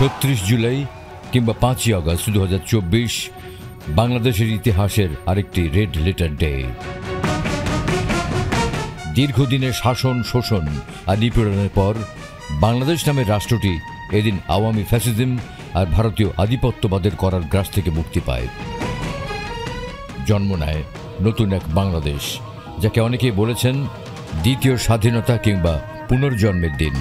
৩৬ জুলাই কিংবা ৫ই আগস্ট ২০২৪ বাংলাদেশের ইতিহাসের আরেকটি রেড লেটার ডে। দীর্ঘদিনের শাসন, শোষণ আর নিপীড়নের পর বাংলাদেশ নামের রাষ্ট্রটি এদিন আওয়ামী ফ্যাসিজম আর ভারতীয় আধিপত্যবাদের করার গ্রাস থেকে মুক্তি পায়। জন্ম নেয় নতুন এক বাংলাদেশ, যাকে অনেকেই বলেছেন দ্বিতীয় স্বাধীনতা কিংবা পুনর্জন্মের দিন।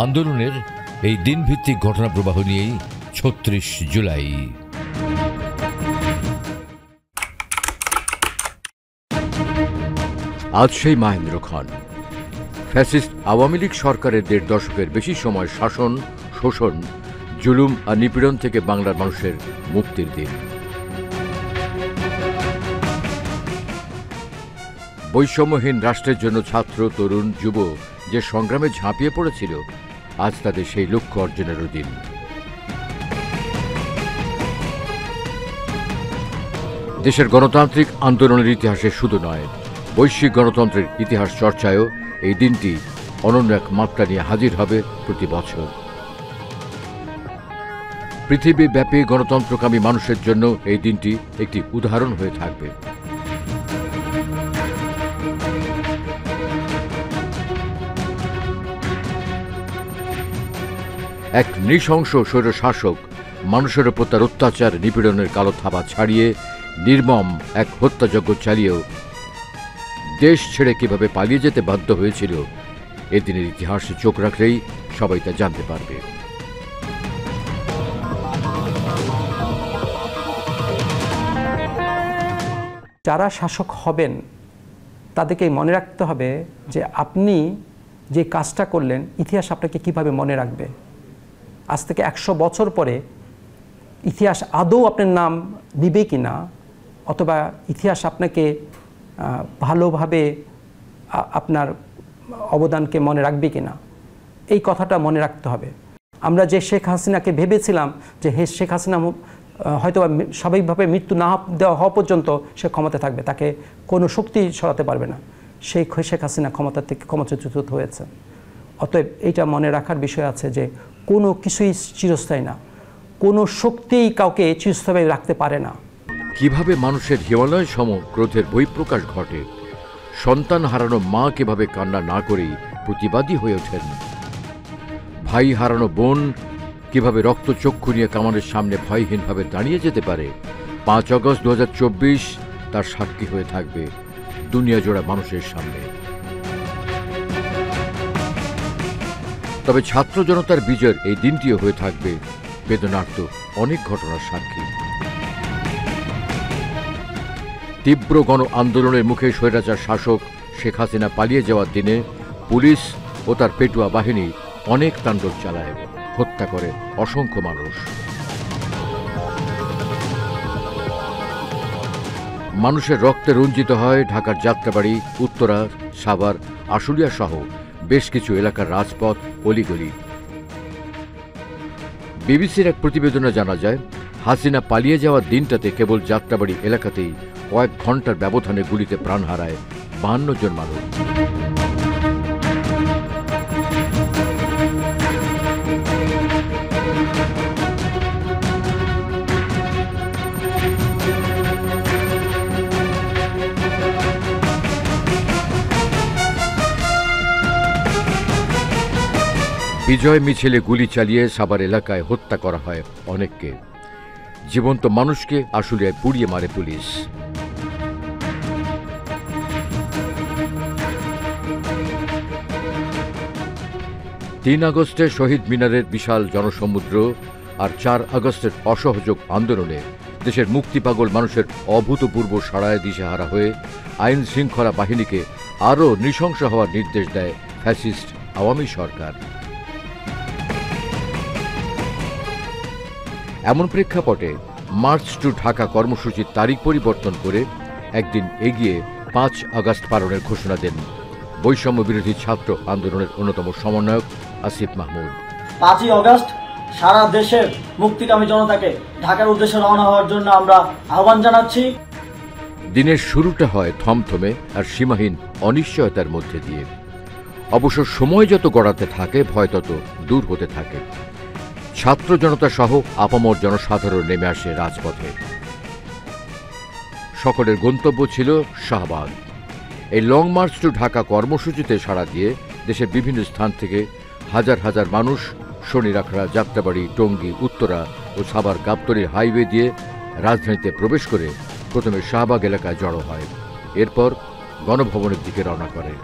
আন্দোলনের এই দিনভিত্তিক ঘটনা প্রবাহ নিয়েই ৩৬ জুলাই। আজ সেই মাহেন্দ্র খান, ফ্যাসিস্ট আওয়ামী লীগ সরকারের ১.৫ দশকের বেশি সময় শাসন, শোষণ, জুলুম আর নিপীড়ন থেকে বাংলার মানুষের মুক্তির দিন। বৈষম্যহীন রাষ্ট্রের জন্য ছাত্র, তরুণ, যুব যে সংগ্রামে ঝাঁপিয়ে পড়েছিল, আজ তাদের সেই লক্ষ্য অর্জনেরও দিন। দেশের গণতান্ত্রিক আন্দোলনের ইতিহাসে শুধু নয়, বৈশ্বিক গণতন্ত্রের ইতিহাস চর্চায়ও এই দিনটি অনন্য এক মাত্রা নিয়ে হাজির হবে প্রতি বছর। পৃথিবীব্যাপী গণতন্ত্রকামী মানুষের জন্য এই দিনটি একটি উদাহরণ হয়ে থাকবে। এক নৃশংস স্বৈরশাসক মানুষের ওপর তার অত্যাচার, নিপীড়নের কালো থাবা ছাড়িয়ে নির্মম এক হত্যাযজ্ঞ চালিয়েও দেশ ছেড়ে কিভাবে পালিয়ে যেতে বাধ্য হয়েছিল, এদিনের ইতিহাসে চোখ রাখলেই সবাই তা জানতে পারবে। যারা শাসক হবেন তাদেরকে মনে রাখতে হবে যে আপনি যে কাজটা করলেন, ইতিহাস আপনাকে কিভাবে মনে রাখবে। আজ থেকে ১০০ বছর পরে ইতিহাস আদৌ আপনার নাম নিবে কি না, অথবা ইতিহাস আপনাকে ভালোভাবে আপনার অবদানকে মনে রাখবে কি না, এই কথাটা মনে রাখতে হবে। আমরা যে শেখ হাসিনাকে ভেবেছিলাম যে শেখ হাসিনা হয়তো স্বাভাবিকভাবে মৃত্যু না দেওয়া হওয়া পর্যন্ত সে ক্ষমতা থাকবে, তাকে কোনো শক্তি সরাতে পারবে না, সেই শেখ হাসিনা ক্ষমতা থেকে ক্ষমতাচ্যুত হয়েছে। অতএব এইটা মনে রাখার বিষয় আছে যে কোনো কিছুই চিরস্থায়ী না, কোনো শক্তিই কাউকে চিরস্থায়ী রাখতে পারে না। কিভাবে মানুষের হিমালয় সম ক্রোধের বহিঃপ্রকাশ ঘটে, সন্তান হারানো মা কিভাবে কান্না না করেই প্রতিবাদী হয়ে ওঠেন, ভাই হারানো বোন কিভাবে রক্তচক্ষু নিয়ে কামানের সামনে ভয়হীনভাবে দাঁড়িয়ে যেতে পারে, ৫ আগস্ট ২০২৪ তার সাক্ষী হয়ে থাকবে দুনিয়া জোড়া মানুষের সামনে। তবে ছাত্র জনতার বিজয়ের এই দিনটিও হয়ে থাকবে বেদনার্ত অনেক ঘটনার সাক্ষী। তীব্র গণ আন্দোলনের মুখে স্বৈরাচার শাসক শেখ হাসিনা পালিয়ে যাওয়ার দিনে পুলিশ ও তার পেটুয়া বাহিনী অনেক তাণ্ডব চালায়, হত্যা করে অসংখ্য মানুষ। মানুষের রক্তে রঞ্জিত হয় ঢাকার যাত্রাবাড়ি, উত্তরা, সাভার, আশুলিয়া সহ বেশ কিছু এলাকার রাজপথ, অলিগলি। বিবিসির এক প্রতিবেদনে জানা যায়, হাসিনা পালিয়ে যাওয়ার দিনটাতে কেবল যাত্রাবাড়ি এলাকাতেই কয়েক ঘন্টার ব্যবধানে গুলিতে প্রাণ হারায় ৫২ জন মানুষ। বিজয় মিছিলে গুলি চালিয়ে সাভার এলাকায় হত্যা করা হয় অনেককে। জীবন্ত মানুষকে আশুলিয়ায় পুড়িয়ে মারে পুলিশ। ৩ আগস্টে শহীদ মিনারের বিশাল জনসমুদ্র আর ৪ আগস্টের অসহযোগ আন্দোলনে দেশের মুক্তিপাগল মানুষের অভূতপূর্ব সাড়ায় দিশেহারা হয়ে আইন শৃঙ্খলা বাহিনীকে আরও নৃশংস হওয়ার নির্দেশ দেয় ফ্যাসিস্ট আওয়ামী সরকার। এমন প্রেক্ষাপটে মার্চ টু ঢাকা কর্মসূচির তারিখ পরিবর্তন করে একদিন এগিয়ে ৫ আগস্ট পালনের ঘোষণা দেন বৈষম্য বিরোধী ছাত্র আন্দোলনের অন্যতম সমন্বয়ক আসিফ মাহমুদ। ৫ই আগস্ট সারা দেশের মুক্তিকামী জনতাকে ঢাকার উদ্দেশ্যে রওনা হওয়ার জন্য আমরা আহ্বান জানাচ্ছি। দিনের শুরুটা হয় থমথমে আর সীমাহীন অনিশ্চয়তার মধ্যে দিয়ে। অবশ্য সময় যত গড়াতে থাকে ভয় তত দূর হতে থাকে। ছাত্র জনতা সহ আপামর জনসাধারণ নেমে আসে রাজপথে। সকলের গন্তব্য ছিল শাহবাগ। এই লং মার্চ টু ঢাকা কর্মসূচিতে সাড়া দিয়ে দেশের বিভিন্ন স্থান থেকে হাজার হাজার মানুষ শনিরাখড়া, যাত্রাবাড়ি, টঙ্গী, উত্তরা ও সাভার গাবতলীর হাইওয়ে দিয়ে রাজধানীতে প্রবেশ করে প্রথমে শাহবাগ এলাকায় জড়ো হয়। এরপর গণভবনের দিকে রওনা করে।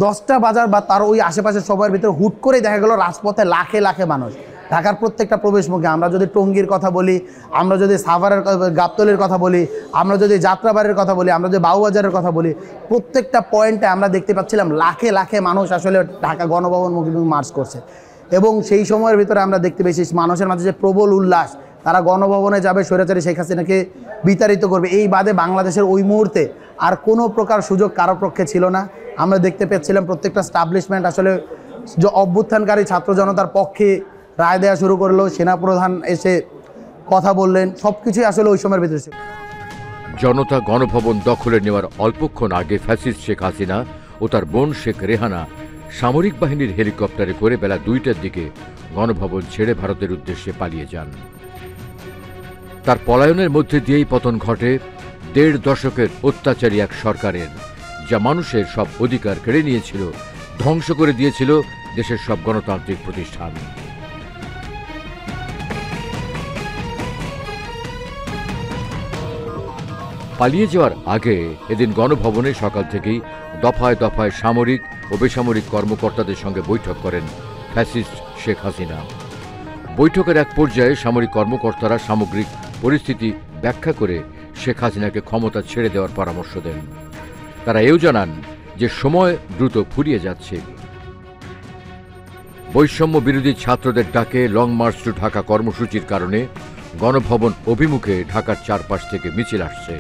10টা বাজার বা তার ওই আশেপাশের সবার ভিতরে হুট করে দেখা গেল রাজপথে লাখে লাখে মানুষ। ঢাকার প্রত্যেকটা প্রবেশমুখে, আমরা যদি টঙ্গীর কথা বলি, আমরা যদি সাভারের গাবতলীর কথা বলি, আমরা যদি যাত্রাবাড়ির কথা বলি, আমরা যদি বাউবাজারের কথা বলি, প্রত্যেকটা পয়েন্টে আমরা দেখতে পাচ্ছিলাম লাখে লাখে মানুষ আসলে ঢাকা গণভবনমুখী মার্চ করছে। এবং সেই সময়ের ভিতরে আমরা দেখতে পেয়েছি মানুষের মাঝে যে প্রবল উল্লাস, তারা গণভবনে যাবে, স্বৈরাচারী শেখ হাসিনাকে বিতাড়িত করবে। এই বাদে বাংলাদেশের ওই মুহূর্তে আর কোনো প্রকার সুযোগ কারোর পক্ষে ছিল না। আমরা দেখতে পেয়েছিলাম প্রত্যেকটা স্টাবলিশমেন্ট আসলে যে অভ্যুত্থানকারী ছাত্র জনতার পক্ষে রায় দেওয়া শুরু করলো, সেনাপ্রধান এসে কথা বললেন, সব কিছুই আসলে ওই সময়ের ভিতরে ছিল। জনতা গণভবন দখলে নেওয়ার অল্পক্ষণ আগে ফ্যাসিস্ট শেখ হাসিনা ও তার বোন শেখ রেহানা সামরিক বাহিনীর হেলিকপ্টারে করে বেলা 2টার দিকে গণভবন ছেড়ে ভারতের উদ্দেশ্যে পালিয়ে যান। তার পলায়নের মধ্যে দিয়েই পতন ঘটে 1.5 দশকের অত্যাচারী এক সরকারের, যা মানুষের সব অধিকার কেড়ে নিয়েছিল, ধ্বংস করে দিয়েছিল দেশের সব গণতান্ত্রিক প্রতিষ্ঠান। পালিয়ে যাওয়ার আগে এদিন গণভবনে সকাল থেকেই দফায় দফায় সামরিক ও বেসামরিক কর্মকর্তাদের সঙ্গে বৈঠক করেন ফ্যাসিস্ট শেখ হাসিনা। বৈঠকের এক পর্যায়ে সামরিক কর্মকর্তারা সামগ্রিক পরিস্থিতি ব্যাখ্যা করে শেখ হাসিনাকে ক্ষমতা ছেড়ে দেওয়ার পরামর্শ দেন। তারা এও জানান যে সময় দ্রুত ফুরিয়ে যাচ্ছে। বৈষম্য বিরোধী ছাত্রদের ডাকে লং মার্চ টু ঢাকা কর্মসূচির কারণে গণভবন অভিমুখে ঢাকার চারপাশ থেকে মিছিল আসছে।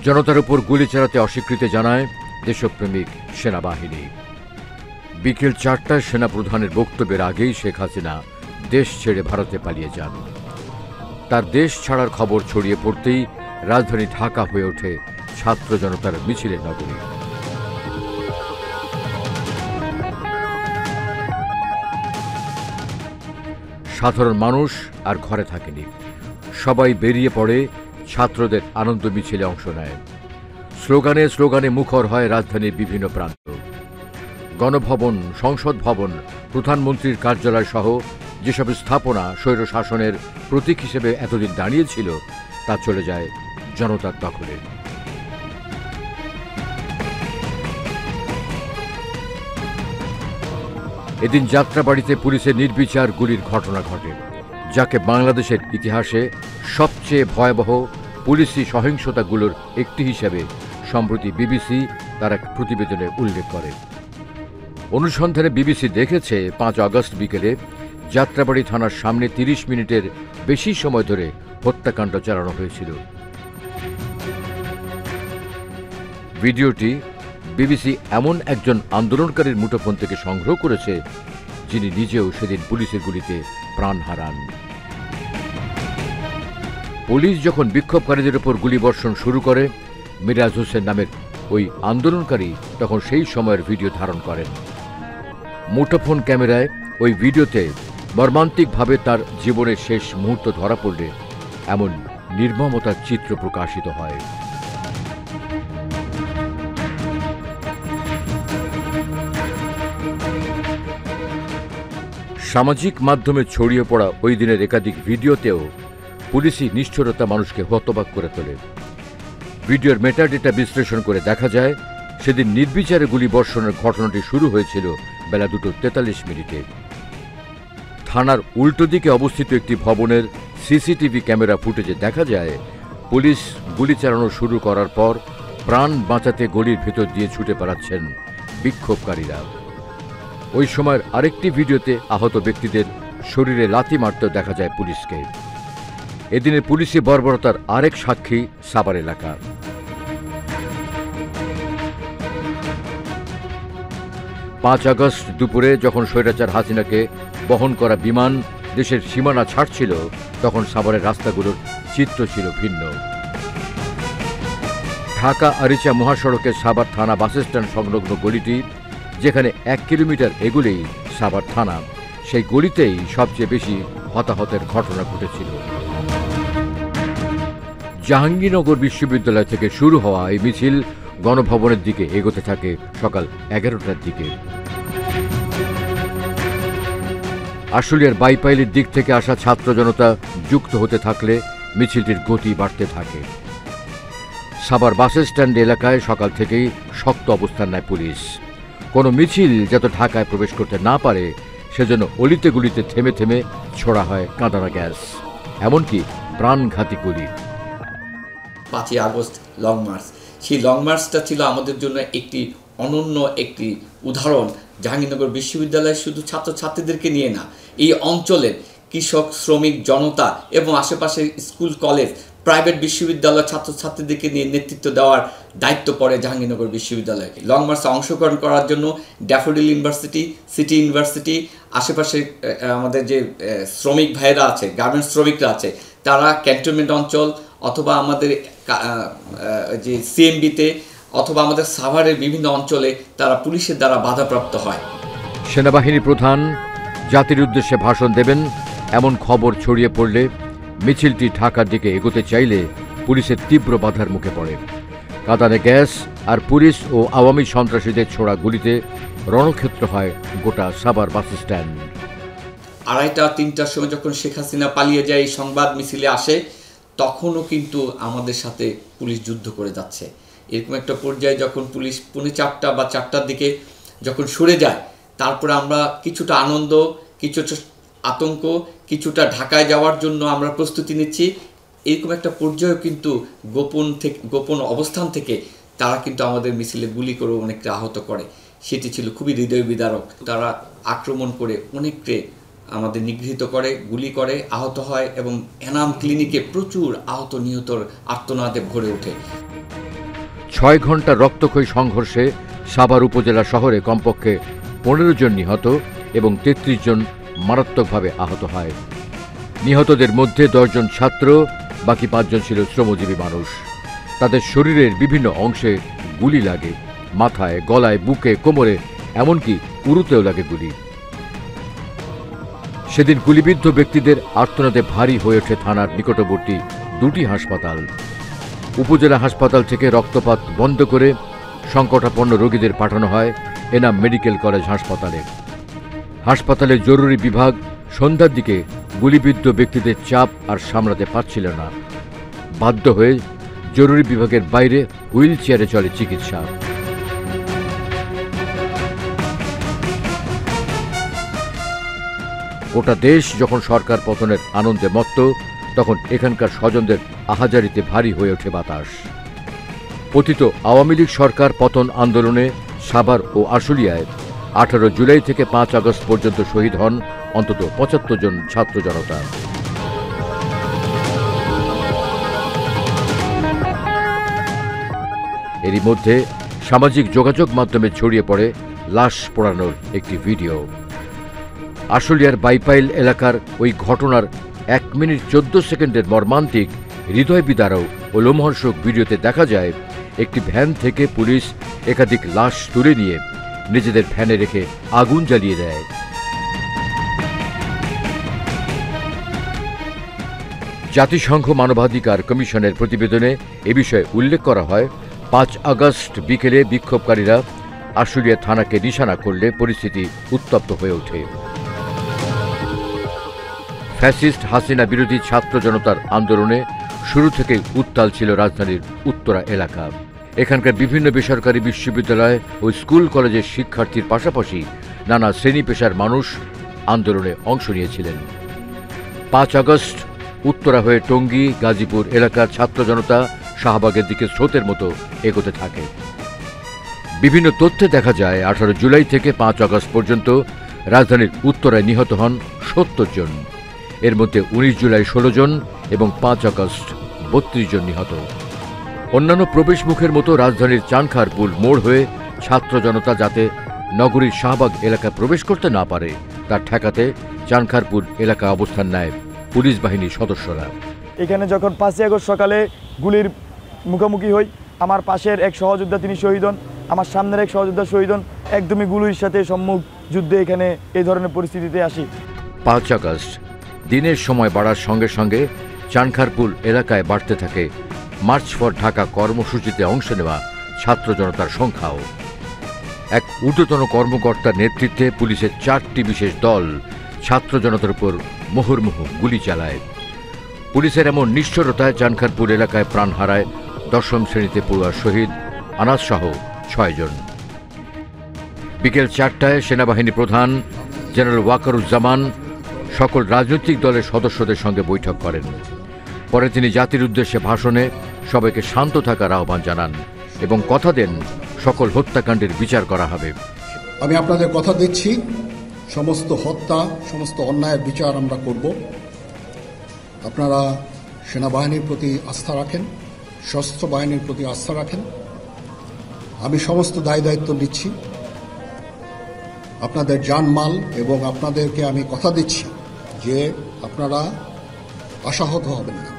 জনতার উপর গুলি চালাতে অস্বীকৃতি জানায় দেশপ্রেমিক সেনাবাহিনী। বিকেল 4টায় সেনাপ্রধানের বক্তব্যের আগেই শেখ হাসিনা দেশ ছেড়ে ভারতে পালিয়ে যান। তার দেশ ছাড়ার খবর ছড়িয়ে পড়তেই রাজধানী ঢাকা হয়ে ওঠে ছাত্র জনতার মিছিলের নগরী। সাধারণ মানুষ আর ঘরে থাকেনি, সবাই বেরিয়ে পড়ে ছাত্রদের আনন্দ মিছিলে অংশ নেয়। স্লোগানে স্লোগানে মুখর হয় রাজধানীর বিভিন্ন প্রান্ত। গণভবন, সংসদ ভবন, প্রধানমন্ত্রীর কার্যালয় সহ যেসব স্থাপনা স্বৈর শাসনের প্রতীক হিসেবে এতদিন দাঁড়িয়েছিল, তা চলে যায় জনতার দখলে। এদিন যাত্রাবাড়িতে পুলিশের নির্বিচার গুলির ঘটনা ঘটে, যাকে বাংলাদেশের ইতিহাসে সবচেয়ে ভয়াবহ পুলিশি সহিংসতাগুলোর একটি হিসেবে সম্প্রতি বিবিসি তার এক প্রতিবেদনে উল্লেখ করে। অনুসন্ধানে বিবিসি দেখেছে 5 আগস্ট বিকেলে যাত্রাবাড়ি থানার সামনে 30 মিনিটের বেশি সময় ধরে হত্যাকাণ্ড চালানো হয়েছিল। ভিডিওটি বিবিসি এমন একজন আন্দোলনকারীর মুঠোফোন থেকে সংগ্রহ করেছে, যিনি নিজেও সেদিন পুলিশের গুলিতে প্রাণ হারান। পুলিশ যখন বিক্ষোভকারীদের উপর গুলিবর্ষণ শুরু করে, মিরাজ হোসেন নামের ওই আন্দোলনকারী তখন সেই সময়ের ভিডিও ধারণ করেন। মুঠোফোন ক্যামেরায় ওই ভিডিওতে মর্মান্তিকভাবে তার জীবনের শেষ মুহূর্ত ধরা পড়লে এমন নির্মমতার চিত্র প্রকাশিত হয়। সামাজিক মাধ্যমে ছড়িয়ে পড়া ওই দিনের একাধিক ভিডিওতেও পুলিশি নিষ্ঠুরতা মানুষকে হতবাক করে তোলে। ভিডিওর মেটাডেটা বিশ্লেষণ করে দেখা যায়, সেদিন নির্বিচারে গুলিবর্ষণের ঘটনাটি শুরু হয়েছিল বেলা 2:43 মিনিটে। থানার উল্টো দিকে অবস্থিত একটি ভবনের সিসিটিভি ক্যামেরা ফুটেজে দেখা যায়, পুলিশ গুলি চালানো শুরু করার পর প্রাণ বাঁচাতে গলির ভেতর দিয়ে ছুটে পালাচ্ছেন বিক্ষোভকারীরা। ওই সময়ের আরেকটি ভিডিওতে আহত ব্যক্তিদের শরীরে লাথি মারতেও দেখা যায় পুলিশকে। এদিনের পুলিশি বর্বরতার আরেক সাক্ষী সাভার এলাকা। 5 আগস্ট দুপুরে যখন স্বৈরাচার হাসিনাকে বহন করা বিমান দেশের সীমানা ছাড়ছিল, তখন সাভারের রাস্তাগুলোর চিত্র ছিল ভিন্ন। ঢাকা আরিচা মহাসড়কের সাভার থানা বাসস্ট্যান্ড সংলগ্ন গলিটি যেখানে 1 কিলোমিটার এগুলেই সাভার থানা, সেই গলিতেই সবচেয়ে বেশি হতাহতের ঘটনা ঘটেছিল। জাহাঙ্গীরনগর বিশ্ববিদ্যালয় থেকে শুরু হওয়া এই মিছিল গণভবনের দিকে এগোতে থাকে সকাল 11টার দিকে। আশুলিয়ার বাইপাইলের দিক থেকে আসা ছাত্র জনতা যুক্ত হতে থাকলে মিছিলটির গতি বাড়তে থাকে। সাভার বাস স্ট্যান্ড এলাকায় সকাল থেকেই শক্ত অবস্থান নেয় পুলিশ। কোনো মিছিল যাতে ঢাকায় প্রবেশ করতে না পারে সেজন্য অলিতে গুলিতে থেমে থেমে ছোড়া হয় কাঁদানা গ্যাস, এমনকি প্রাণঘাতী গুলি। 5ই আগস্ট লং মার্চ, সেই লং মার্চটা ছিল আমাদের জন্য একটি অনন্য একটি উদাহরণ। জাহাঙ্গীরনগর বিশ্ববিদ্যালয় শুধু ছাত্রছাত্রীদেরকে নিয়ে না, এই অঞ্চলের কৃষক, শ্রমিক, জনতা এবং আশেপাশের স্কুল, কলেজ, প্রাইভেট বিশ্ববিদ্যালয় ছাত্রছাত্রীদেরকে নিয়ে নেতৃত্ব দেওয়ার দায়িত্ব পড়ে জাহাঙ্গীরনগর বিশ্ববিদ্যালয়কে। লং মার্চে অংশগ্রহণ করার জন্য ড্যাফোডিল ইউনিভার্সিটি, সিটি ইউনিভার্সিটি, আশেপাশে আমাদের যে শ্রমিক ভাইয়েরা আছে, গার্মেন্টস শ্রমিকরা আছে, তারা ক্যান্টনমেন্ট অঞ্চল অথবা আমাদের যে সিএমবিতে অথবা আমাদের সাভারের বিভিন্ন অঞ্চলে তারা পুলিশের দ্বারা বাধাপ্রাপ্ত হয়। সেনাবাহিনী প্রধান জাতির উদ্দেশ্যে ভাষণ দেবেন এমন খবর ছড়িয়ে পড়লে মিছিলটি ঢাকার দিকে এগোতে চাইলে পুলিশের তীব্র বাধার মুখে পড়ে। কাঁদানে গ্যাস আর পুলিশ ও আওয়ামী সন্ত্রাসীদের ছোড়া গুলিতে রণক্ষেত্র হয় গোটা সাভার বাস স্ট্যান্ড। 2:30-3টার সময় যখন শেখ হাসিনা পালিয়ে যায়, এই সংবাদ মিছিলে আসে, তখনও কিন্তু আমাদের সাথে পুলিশ যুদ্ধ করে যাচ্ছে। এরকম একটা পর্যায়ে যখন পুলিশ 4:45 বা 4টার দিকে যখন সরে যায়, তারপরে আমরা কিছুটা আনন্দ, কিছুটা আতঙ্ক, কিছুটা ঢাকায় যাওয়ার জন্য আমরা প্রস্তুতি নিচ্ছি। এরকম একটা পর্যায়েও কিন্তু গোপন অবস্থান থেকে তারা কিন্তু আমাদের মিছিলে গুলি করে অনেককে আহত করে। সেটি ছিল খুবই হৃদয় বিদারক। তারা আক্রমণ করে অনেককে আমাদের নিগৃহীত করে, গুলি করে, আহত হয় এবং এনাম ক্লিনিকে প্রচুর আহত নিহতর আর্তনাদে ভরে ওঠে। 6 ঘন্টা রক্তক্ষয়ী সংঘর্ষে সাভার উপজেলা শহরে কমপক্ষে 15 জন নিহত এবং 33 জন মারাত্মকভাবে আহত হয়। নিহতদের মধ্যে 10 জন ছাত্র, বাকি 5 জন ছিল শ্রমজীবী মানুষ। তাদের শরীরের বিভিন্ন অংশে গুলি লাগে, মাথায়, গলায়, বুকে, কোমরে, এমনকি উরুতেও লাগে গুলি। সেদিন গুলিবিদ্ধ ব্যক্তিদের আর্তনাদে ভারী হয়ে ওঠে থানার নিকটবর্তী 2টি হাসপাতাল। উপজেলা হাসপাতাল থেকে রক্তপাত বন্ধ করে সংকটাপন্ন রোগীদের পাঠানো হয় এনাম মেডিকেল কলেজ হাসপাতালে। হাসপাতালের জরুরি বিভাগ সন্ধ্যার দিকে গুলিবিদ্ধ ব্যক্তিদের চাপ আর সামলাতে পারছিল না। বাধ্য হয়ে জরুরি বিভাগের বাইরে হুইল চেয়ারে চলে চিকিৎসা। গোটা দেশ যখন সরকার পতনের আনন্দে মত্ত, তখন এখানকার স্বজনদের আহাজারিতে ভারী হয়ে ওঠে বাতাস। পতিত আওয়ামী লীগ সরকার পতন আন্দোলনে সাভার ও আশুলিয়ায় 18 জুলাই থেকে 5 আগস্ট পর্যন্ত শহীদ হন অন্তত 75 জন ছাত্র জনতা। এরই মধ্যে সামাজিক যোগাযোগ মাধ্যমে ছড়িয়ে পড়ে লাশ পোড়ানোর একটি ভিডিও। আশুলিয়ার বাইপাইল এলাকার ওই ঘটনার 1 মিনিট 14 সেকেন্ডের মর্মান্তিক, হৃদয় বিদারক ও লোমহর্ষক ভিডিওতে দেখা যায় একটি ভ্যান থেকে পুলিশ একাধিক লাশ তুলে নিয়ে নিজেদের ভ্যানে রেখে আগুন জ্বালিয়ে দেয়। জাতিসংঘ মানবাধিকার কমিশনের প্রতিবেদনে এ বিষয়ে উল্লেখ করা হয়, 5 আগস্ট বিকেলে বিক্ষোভকারীরা আশুলিয়া থানাকে নিশানা করলে পরিস্থিতি উত্তপ্ত হয়ে ওঠে। ফ্যাসিস্ট হাসিনা বিরোধী ছাত্র জনতার আন্দোলনে শুরু থেকে উত্তাল ছিল রাজধানীর উত্তরা এলাকা। এখানকার বিভিন্ন বেসরকারি বিশ্ববিদ্যালয় ও স্কুল কলেজের শিক্ষার্থীর পাশাপাশি নানা শ্রেণী পেশার মানুষ আন্দোলনে অংশ নিয়েছিলেন। 5 আগস্ট উত্তরা হয়ে টঙ্গী, গাজীপুর এলাকার ছাত্র জনতা শাহবাগের দিকে স্রোতের মতো এগোতে থাকে। বিভিন্ন তথ্যে দেখা যায় 18 জুলাই থেকে 5 আগস্ট পর্যন্ত রাজধানীর উত্তরায় নিহত হন 70 জন। এর মধ্যে 19 জুলাই 16 জন এবং 5 আগস্ট 32 জন নিহত। অন্যান্য প্রবেশমুখের মতো রাজধানীর চানখারপুল মোড় হয়ে ছাত্র জনতা যাতে নগরীর শাহবাগ এলাকায় প্রবেশ করতে না পারে তা ঠেকাতে চানখারপুল এলাকা অবস্থান নেয় পুলিশ বাহিনীর সদস্যরা। এখানে যখন 5 আগস্ট সকালে গুলির মুখোমুখি হই, আমার পাশের এক সহযোদ্ধা তিনি শহীদ হন, আমার সামনের এক সহযোদ্ধা শহীদ হন। একদমই গুলির সাথে সম্মুখ যুদ্ধে এখানে এই ধরনের পরিস্থিতিতে আসি। 5 আগস্ট দিনের সময় বাড়ার সঙ্গে সঙ্গে চানখারপুল এলাকায় বাড়তে থাকে মার্চ ফর ঢাকা কর্মসূচিতে অংশ নেওয়া ছাত্র জনতার সংখ্যাও। এক ঊর্ধ্বতন কর্মকর্তার নেতৃত্বে পুলিশের 4টি বিশেষ দল ছাত্র জনতার উপর মুহুর্মুহু গুলি চালায়। পুলিশের এমন নিষ্ঠুরতায় চানখারপুল এলাকায় প্রাণ হারায় 10ম শ্রেণীতে পড়ুয়া শহীদ আনাস সহ 6 জন। বিকেল 4টায় সেনাবাহিনী প্রধান জেনারেল ওয়াকারুজ্জামান সকল রাজনৈতিক দলের সদস্যদের সঙ্গে বৈঠক করেন। পরে তিনি জাতির উদ্দেশ্যে ভাষণে সবাইকে শান্ত থাকার আহ্বান জানান এবং কথা দেন সকল হত্যাকাণ্ডের বিচার করা হবে। আমি আপনাদের কথা দিচ্ছি, সমস্ত হত্যা, সমস্ত অন্যায়ের বিচার আমরা করব। আপনারা সেনাবাহিনীর প্রতি আস্থা রাখেন, সশস্ত্র বাহিনীর প্রতি আস্থা রাখেন। আমি সমস্ত দায়িত্ব নিচ্ছি। আপনাদের জানমাল এবং আপনাদেরকে আমি কথা দিচ্ছি যে আপনারা আশাহত হবেন না।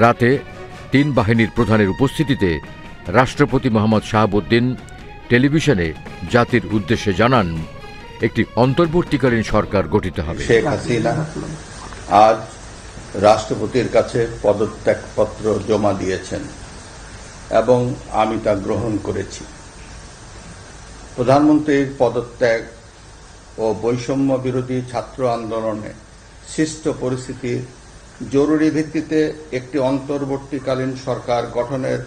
রাতে 3 বাহিনীর প্রধানের উপস্থিতিতে রাষ্ট্রপতি মোহাম্মদ শাহাবুদ্দিন টেলিভিশনে জাতির উদ্দেশ্যে জানান, একটি অন্তর্বর্তীকালীন সরকার গঠিত হবে। শেখ হাসিনা আজ রাষ্ট্রপতির কাছে পদত্যাগপত্র জমা দিয়েছেন এবং আমি তা গ্রহণ করেছি। প্রধানমন্ত্রীর পদত্যাগ ও বৈষম্য বিরোধী ছাত্র আন্দোলনে সৃষ্ট পরিস্থিতির জরুরি ভিত্তিতে একটি অন্তর্বর্তীকালীন সরকার গঠনের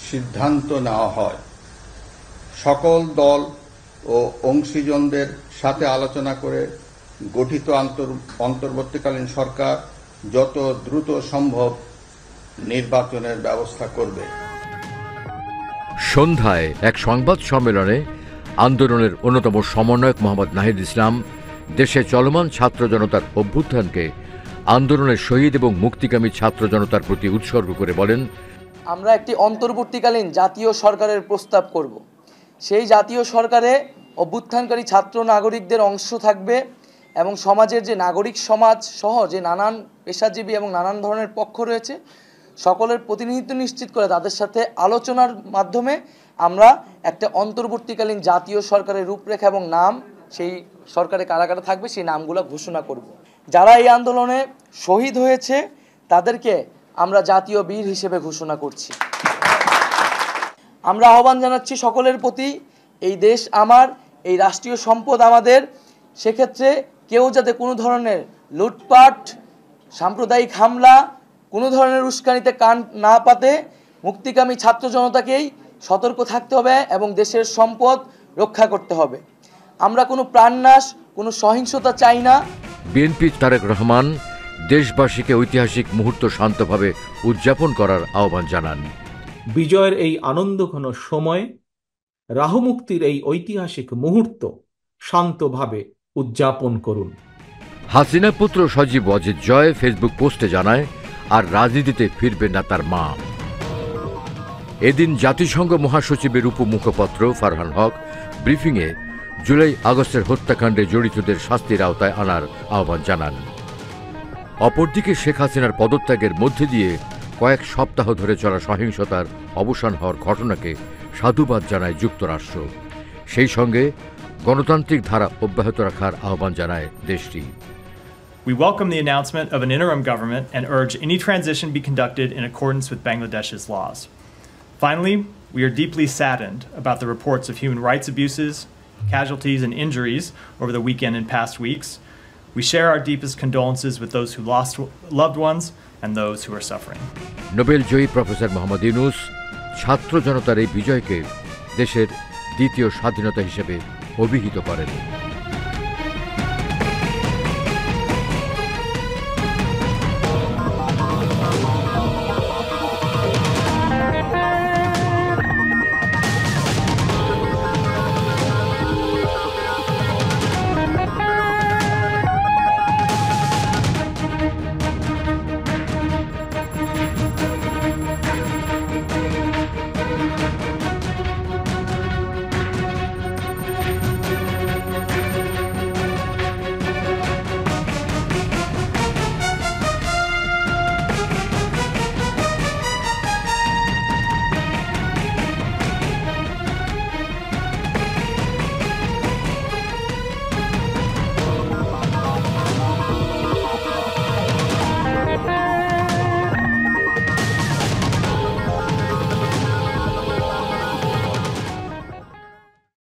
সিদ্ধান্ত নেওয়া হয়। সকল দল ও অংশীজনদের সাথে আলোচনা করে গঠিত অন্তর্বর্তীকালীন সরকার যত দ্রুত সম্ভব নির্বাচনের ব্যবস্থা করবে। সন্ধ্যায় এক সংবাদ সম্মেলনে আন্দোলনের অন্যতম সমন্বয়ক মোহাম্মদ নাহিদ ইসলাম দেশে চলমান ছাত্র জনতার অভ্যুত্থানকে আন্দোলনের শহীদ এবং মুক্তিকামী ছাত্র জনতার প্রতি উৎসর্গ করে বলেন, আমরা একটি অন্তর্বর্তীকালীন জাতীয় সরকারের প্রস্তাব করব। সেই জাতীয় সরকারে অভ্যুত্থানকারী ছাত্র নাগরিকদের অংশ থাকবে এবং সমাজের যে নাগরিক সমাজ সহ যে নানান পেশাজীবী এবং নানান ধরনের পক্ষ রয়েছে সকলের প্রতিনিধিত্ব নিশ্চিত করে তাদের সাথে আলোচনার মাধ্যমে আমরা একটা অন্তর্বর্তীকালীন জাতীয় সরকারের রূপরেখা এবং নাম, সেই সরকারে কারা কারা থাকবে সেই নামগুলো ঘোষণা করব। যারা এই আন্দোলনে শহীদ হয়েছে তাদেরকে আমরা জাতীয় বীর হিসেবে ঘোষণা করছি। আমরা আহ্বান জানাচ্ছি সকলের প্রতি, এই দেশ আমার, এই রাষ্ট্রীয় সম্পদ আমাদের, সেক্ষেত্রে কেউ যাতে কোনো ধরনের লুটপাট, সাম্প্রদায়িক হামলা, কোনো ধরনের উস্কানিতে কান না পাতে মুক্তিকামী ছাত্র জনতাকেই সতর্ক থাকতে হবে এবং দেশের সম্পদ রক্ষা করতে হবে। আমরা কোনো প্রাণনাশ, কোনো সহিংসতা চাই না। বিএনপি তারেক রহমান দেশবাসীকে ঐতিহাসিক মুহূর্ত শান্তভাবে উদযাপন করার আহ্বান জানান। বিজয়ের এই আনন্দঘন সময়, রাহুমুক্তির এই ঐতিহাসিক মুহূর্ত শান্তভাবে উদযাপন করুন। হাসিনা পুত্র সজীব ওয়াজেদ জয় ফেসবুক পোস্টে জানায়, আর রাজনীতিতে ফিরবে না তার মা। এদিন জাতিসংঘ মহাসচিবের উপমুখপাত্র ফারহান হক ব্রিফিংয়ে জুলাই আগস্টের হত্যাকাণ্ডে জড়িতদের শাস্তির আওতায় আনার আহ্বান জানান। অপরদিকে শেখ হাসিনার পদত্যাগের মধ্যে দিয়ে কয়েক সপ্তাহ ধরে চলা সহিংসতার অবসান হওয়ার ঘটনাকে সাধুবাদ জানায় যুক্তরাষ্ট্র। সেই সঙ্গে গণতান্ত্রিক ধারা অব্যাহত রাখার আহ্বান জানায় দেশটি। We welcome the announcement of an interim government and urge any transition be conducted in accordance with Bangladesh's laws. Finally, we are deeply saddened about the reports of human rights abuses, casualties, and injuries over the weekend and past weeks. We share our deepest condolences with those who lost loved ones and those who are suffering. Nobel Joyee professor Mohammad Yunus ছাত্র জনতার এই বিজয়কে দেশের দ্বিতীয় স্বাধীনতা হিসেবে অভিহিত করেন।